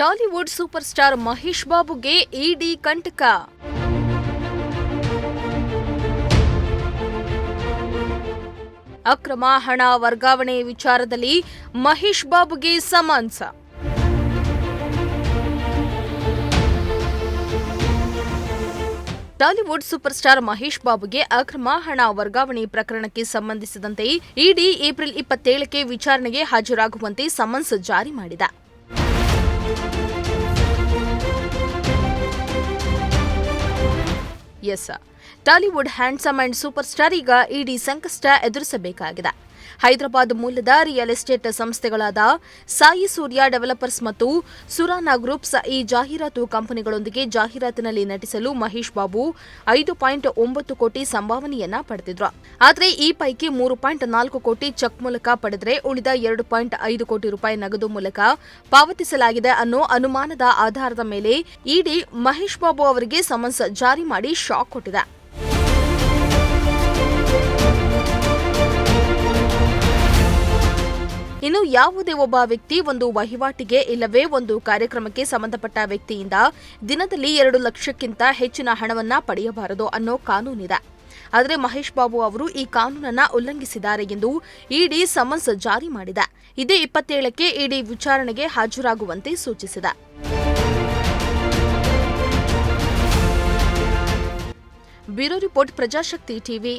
Tollywood superstar Mahesh ಬಾಬುಗೆ ED ಕಂಟಕ. ಅಕ್ರಮ ಹಣ ವರ್ಗಾವಣೆ ವಿಚಾರದಲ್ಲಿ ಮಹೇಶ್ ಬಾಬುಗೆ summons. Tollywood superstar Mahesh ಬಾಬುಗೆ ಅಕ್ರಮ ಹಣ ವರ್ಗಾವಣೆ ಪ್ರಕರಣಕ್ಕೆ ಸಂಬಂಧಿಸಿದಂತೆ ಇಡಿ ಏಪ್ರಿಲ್ 27ಕ್ಕೆ ವಿಚಾರಣೆಗೆ ಹಾಜರಾಗುವಂತೆ ಸಮನ್ಸ್ ಜಾರಿ ಮಾಡಿದೆ. Tollywood handsome and super star ಈಗ ಇಡಿ ಸಂಕಷ್ಟ ಎದುರಿಸಬೇಕಾಗಿದೆ. ಹೈದರಾಬಾದ್ ಮೂಲದ ರಿಯಲ್ ಎಸ್ಟೇಟ್ ಸಂಸ್ಥೆಗಳಾದ ಸಾಯಿ ಸೂರ್ಯ ಡೆವಲಪರ್ಸ್ ಮತ್ತು ಸುರಾನಾ ಗ್ರೂಪ್ಸ್ ಈ ಜಾಹೀರಾತು ಕಂಪನಿಗಳೊಂದಿಗೆ ಜಾಹೀರಾತಿನಲ್ಲಿ ನಟಿಸಲು ಮಹೇಶ್ ಬಾಬು 5.9 ಕೋಟಿ ಸಂಭಾವನೆಯನ್ನ ಪಡೆದಿದ್ರು. ಆದರೆ ಈ ಪೈಕಿ 3.4 ಕೋಟಿ ಚೆಕ್ ಮೂಲಕ ಪಡೆದರೆ ಉಳಿದ 2.5 ಕೋಟಿ ರೂಪಾಯಿ ನಗದು ಮೂಲಕ ಪಾವತಿಸಲಾಗಿದೆ ಅನ್ನೋ ಅನುಮಾನದ ಆಧಾರದ ಮೇಲೆ ಇಡಿ ಮಹೇಶ್ ಬಾಬು ಅವರಿಗೆ ಸಮನ್ಸ್ ಜಾರಿ ಮಾಡಿ ಶಾಕ್ ಕೊಟ್ಟಿದೆ. ಇನ್ನು ಯಾವುದೇ ಒಬ್ಬ ವ್ಯಕ್ತಿ ಒಂದು ವಹಿವಾಟಿಗೆ ಇಲ್ಲವೇ ಒಂದು ಕಾರ್ಯಕ್ರಮಕ್ಕೆ ಸಂಬಂಧಪಟ್ಟ ವ್ಯಕ್ತಿಯಿಂದ ದಿನದಲ್ಲಿ 2 ಲಕ್ಷಕ್ಕಿಂತ ಹೆಚ್ಚಿನ ಹಣವನ್ನ ಪಡೆಯಬಾರದು ಅನ್ನೋ ಕಾನೂನಿದೆ. ಆದರೆ ಮಹೇಶ್ ಬಾಬು ಅವರು ಈ ಕಾನೂನನ್ನ ಉಲ್ಲಂಘಿಸಿದ್ದಾರೆ ಎಂದು ಇಡಿ ಸಮನ್ಸ್ ಜಾರಿ ಮಾಡಿದೆ. ಇದೇ 27ಕ್ಕೆ ಇಡಿ ವಿಚಾರಣೆಗೆ ಹಾಜರಾಗುವಂತೆ ಸೂಚಿಸಿದೆ. Bureau report, Prajashakti TV.